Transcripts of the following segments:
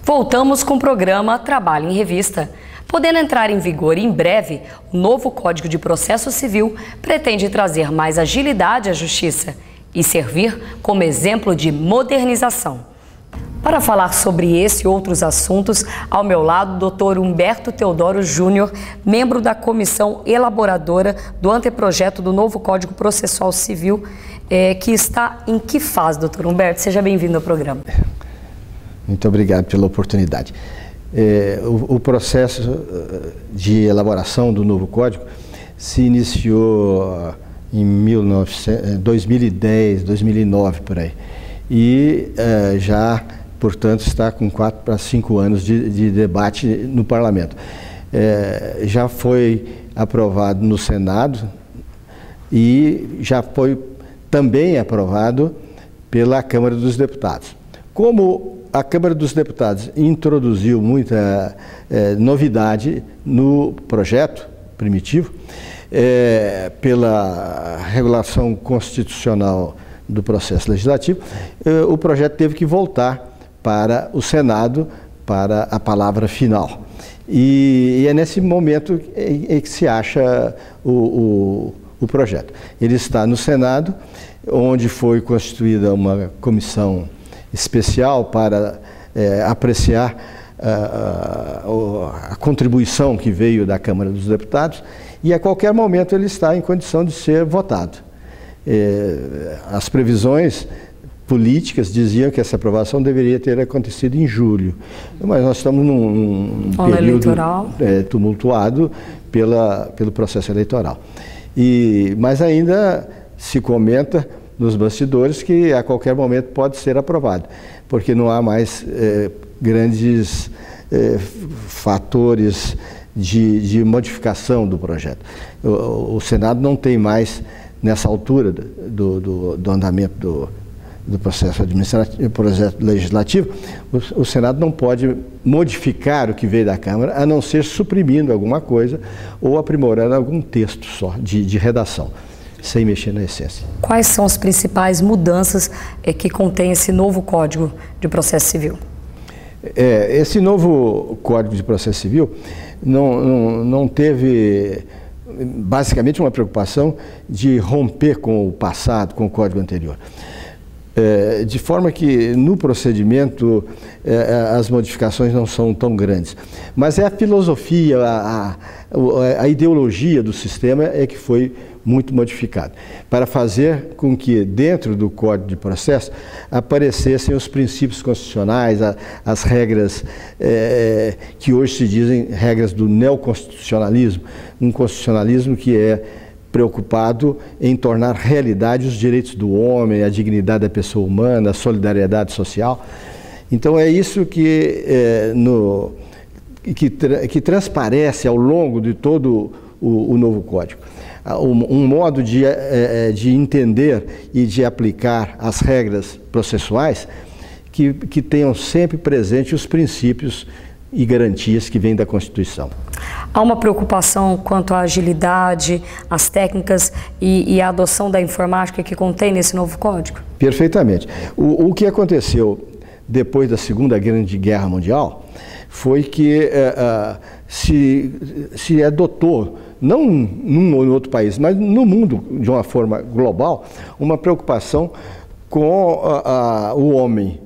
Voltamos com o programa Trabalho em Revista. Podendo entrar em vigor em breve, o novo Código de Processo Civil pretende trazer mais agilidade à Justiça e servir como exemplo de modernização. Para falar sobre esse e outros assuntos, ao meu lado, Dr. Humberto Teodoro Júnior, membro da comissão elaboradora do anteprojeto do novo Código Processual Civil, que está em que fase, Dr. Humberto? Seja bem-vindo ao programa. Muito obrigado pela oportunidade. O processo de elaboração do novo Código se iniciou em 2010, 2009, por aí. E já, portanto, está com 4 para 5 anos de debate no Parlamento. Já foi aprovado no Senado e já foi também aprovado pela Câmara dos Deputados. Como a Câmara dos Deputados introduziu muita novidade no projeto primitivo, pela regulação constitucional do processo legislativo, o projeto teve que voltar para o Senado para a palavra final. E é nesse momento em que se acha o projeto. Ele está no Senado, onde foi constituída uma comissão especial para apreciar a contribuição que veio da Câmara dos Deputados, e a qualquer momento ele está em condição de ser votado. As previsões políticas diziam que essa aprovação deveria ter acontecido em julho, mas nós estamos num período tumultuado pelo processo eleitoral. Mas ainda se comenta nos bastidores que a qualquer momento pode ser aprovado, porque não há mais grandes fatores de modificação do projeto. O Senado não tem mais, nessa altura do andamento do processo administrativo, projeto legislativo, o Senado não pode modificar o que veio da Câmara, a não ser suprimindo alguma coisa ou aprimorando algum texto só de redação, sem mexer na essência. Quais são as principais mudanças que contém esse novo Código de Processo Civil? Esse novo Código de Processo Civil não teve basicamente uma preocupação de romper com o passado, com o Código anterior. De forma que no procedimento as modificações não são tão grandes. Mas é a filosofia, a ideologia do sistema é que foi muito modificada, para fazer com que dentro do Código de Processo aparecessem os princípios constitucionais, as regras que hoje se dizem regras do neoconstitucionalismo, um constitucionalismo que é preocupado em tornar realidade os direitos do homem, a dignidade da pessoa humana, a solidariedade social. Então é isso que transparece ao longo de todo o novo Código. Um modo de entender e de aplicar as regras processuais que tenham sempre presente os princípios e garantias que vêm da Constituição. Há uma preocupação quanto à agilidade, às técnicas e à adoção da informática que contém nesse novo Código? Perfeitamente. O que aconteceu depois da Segunda Grande Guerra Mundial foi que se adotou, não num ou em outro país, mas no mundo de uma forma global, uma preocupação com o homem.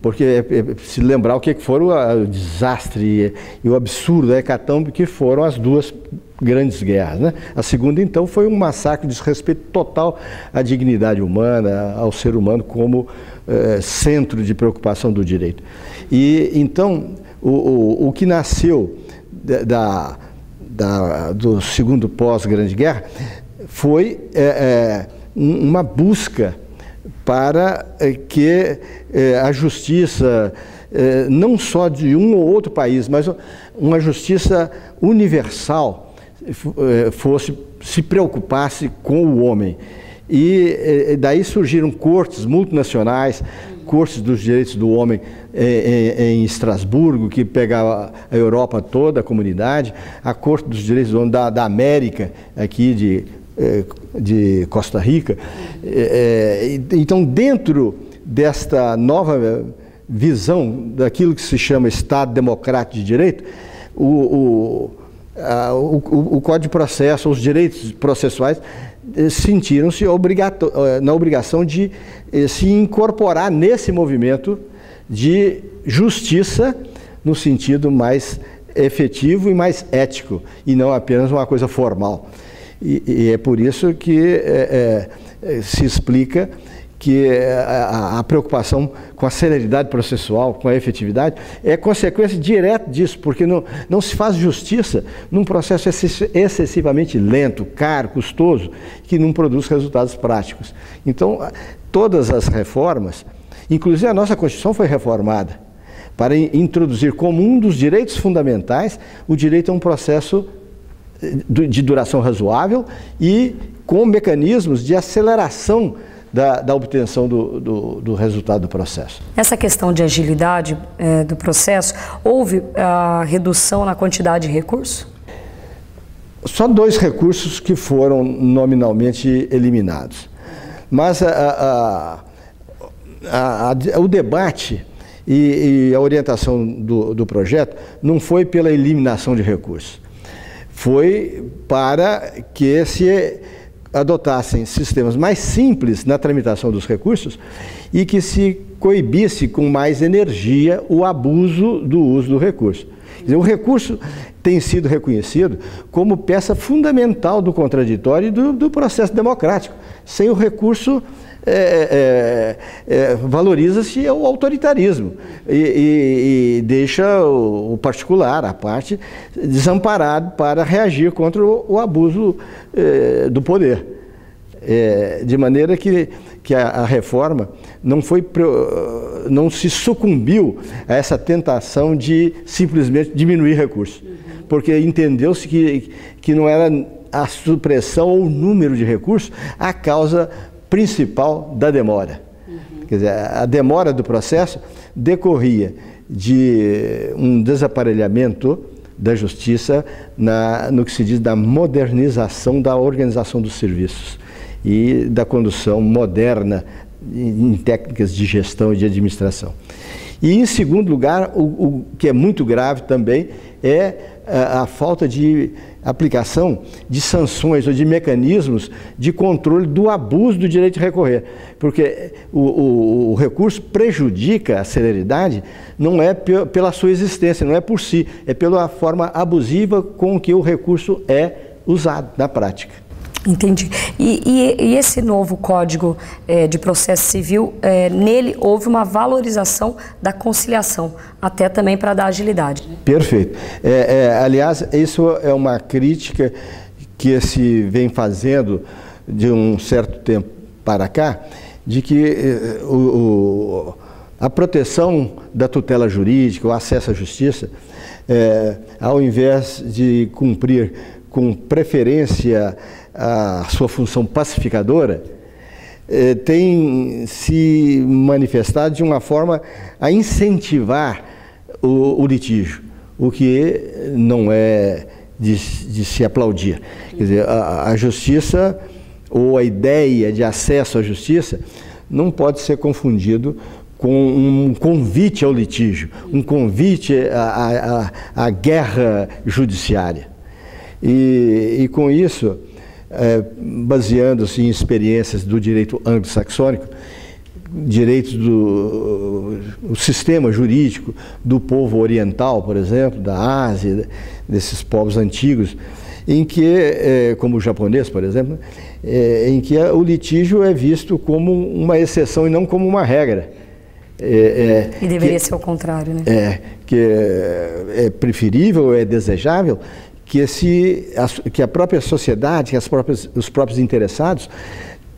Porque se lembrar o que foram o desastre e o absurdo, a hecatombe que foram as duas grandes guerras, né? A segunda, então, foi um massacre, desrespeito total à dignidade humana, ao ser humano como centro de preocupação do direito. E, então, o que nasceu do segundo pós-Grande Guerra foi uma busca para que a justiça, não só de um ou outro país, mas uma justiça universal, se preocupasse com o homem. E daí surgiram cortes multinacionais, cortes dos direitos do homem em Estrasburgo, que pegava a Europa toda, a comunidade, a Corte dos Direitos do Homem da América, aqui de Costa Rica. Então, dentro desta nova visão daquilo que se chama Estado Democrático de Direito, o Código de Processo, os direitos processuais, sentiram-se na obrigação de se incorporar nesse movimento de justiça no sentido mais efetivo e mais ético, e não apenas uma coisa formal. E é por isso que se explica que a preocupação com a celeridade processual, com a efetividade, é consequência direta disso, porque não se faz justiça num processo excessivamente lento, caro, custoso, que não produz resultados práticos. Então, todas as reformas, inclusive a nossa Constituição foi reformada para introduzir como um dos direitos fundamentais o direito a um processo de duração razoável e com mecanismos de aceleração da obtenção do resultado do processo. Essa questão de agilidade do processo, houve a redução na quantidade de recursos? Só 2 recursos que foram nominalmente eliminados. Mas o debate e a orientação do projeto não foi pela eliminação de recursos. Foi para que se adotassem sistemas mais simples na tramitação dos recursos e que se coibisse com mais energia o abuso do uso do recurso. Quer dizer, o recurso tem sido reconhecido como peça fundamental do contraditório e do processo democrático. Sem o recurso, valoriza-se o autoritarismo e deixa o particular, a parte, desamparado para reagir contra o abuso do poder. De maneira que a reforma não se sucumbiu a essa tentação de simplesmente diminuir recursos, porque entendeu-se que não era a supressão ou o número de recursos a causa principal da demora. Quer dizer, a demora do processo decorria de um desaparelhamento da justiça no que se diz da modernização da organização dos serviços e da condução moderna em técnicas de gestão e de administração. E, em segundo lugar, o que é muito grave também é a falta de aplicação de sanções ou de mecanismos de controle do abuso do direito de recorrer, porque o recurso prejudica a celeridade não é pela sua existência, não é por si, é pela forma abusiva com que o recurso é usado na prática. Entendi. E esse novo Código de Processo Civil, nele houve uma valorização da conciliação, até também para dar agilidade. Perfeito. Aliás, isso é uma crítica que se vem fazendo de um certo tempo para cá, de que a proteção da tutela jurídica, o acesso à justiça, ao invés de cumprir com preferência a sua função pacificadora, tem se manifestado de uma forma a incentivar o litígio, o que não é de se aplaudir. Quer dizer, a justiça ou a ideia de acesso à justiça não pode ser confundido com um convite ao litígio, um convite à guerra judiciária. E com isso, baseando-se em experiências do direito anglo-saxônico, direitos do sistema jurídico do povo oriental, por exemplo, da Ásia, desses povos antigos, em que, como o japonês, por exemplo, em que o litígio é visto como uma exceção e não como uma regra. E deveria ser o contrário, né? Que é preferível, é desejável que a própria sociedade, que os próprios interessados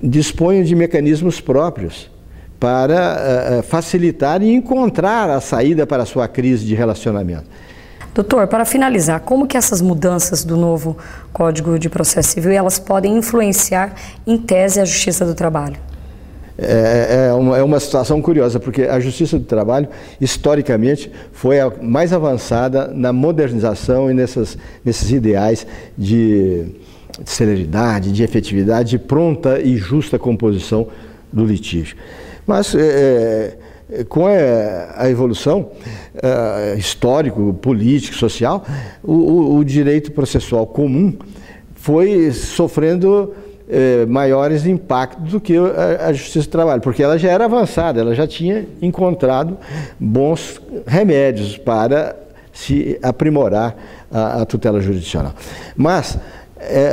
disponham de mecanismos próprios para facilitar e encontrar a saída para a sua crise de relacionamento. Doutor, para finalizar, como que essas mudanças do novo Código de Processo Civil elas podem influenciar, em tese, a Justiça do Trabalho? É uma situação curiosa, porque a Justiça do Trabalho, historicamente, foi a mais avançada na modernização e nesses ideais de celeridade, de efetividade, de pronta e justa composição do litígio. Mas com a evolução histórico, político, social, o direito processual comum foi sofrendo maiores impactos do que a Justiça do Trabalho, porque ela já era avançada, ela já tinha encontrado bons remédios para se aprimorar a tutela jurisdicional. Mas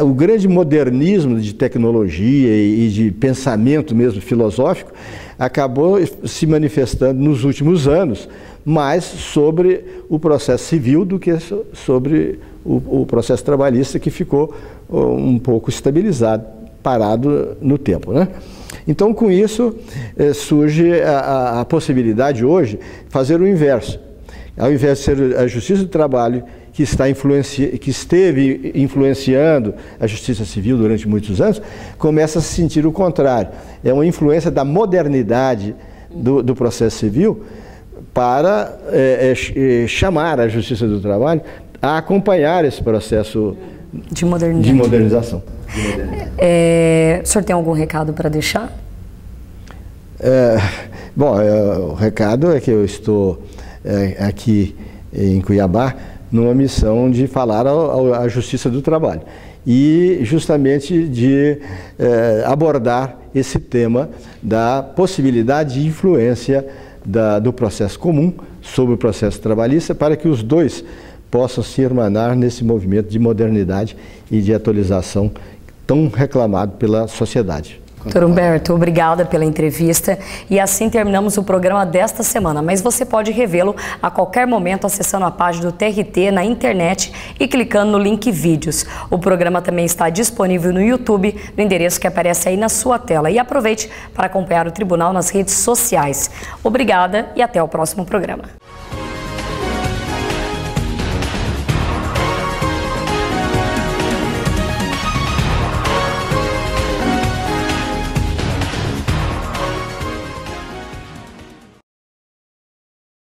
o grande modernismo de tecnologia e de pensamento mesmo filosófico acabou se manifestando nos últimos anos mais sobre o processo civil do que sobre o processo trabalhista, que ficou um pouco estabilizado, parado no tempo, né? Então, com isso, surge a possibilidade hoje de fazer o inverso. Ao invés de ser a Justiça do Trabalho que esteve influenciando a Justiça Civil durante muitos anos, começa a se sentir o contrário. É uma influência da modernidade do processo civil para chamar a Justiça do Trabalho a acompanhar esse processo de modernização. O senhor tem algum recado para deixar? Bom, o recado é que eu estou aqui em Cuiabá numa missão de falar à Justiça do Trabalho e justamente de abordar esse tema da possibilidade de influência do processo comum sobre o processo trabalhista, para que os dois possam se irmanar nesse movimento de modernidade e de atualização tão reclamado pela sociedade. Doutor Humberto, obrigada pela entrevista, e assim terminamos o programa desta semana, mas você pode revê-lo a qualquer momento acessando a página do TRT na internet e clicando no link vídeos. O programa também está disponível no YouTube, no endereço que aparece aí na sua tela, e aproveite para acompanhar o Tribunal nas redes sociais. Obrigada e até o próximo programa.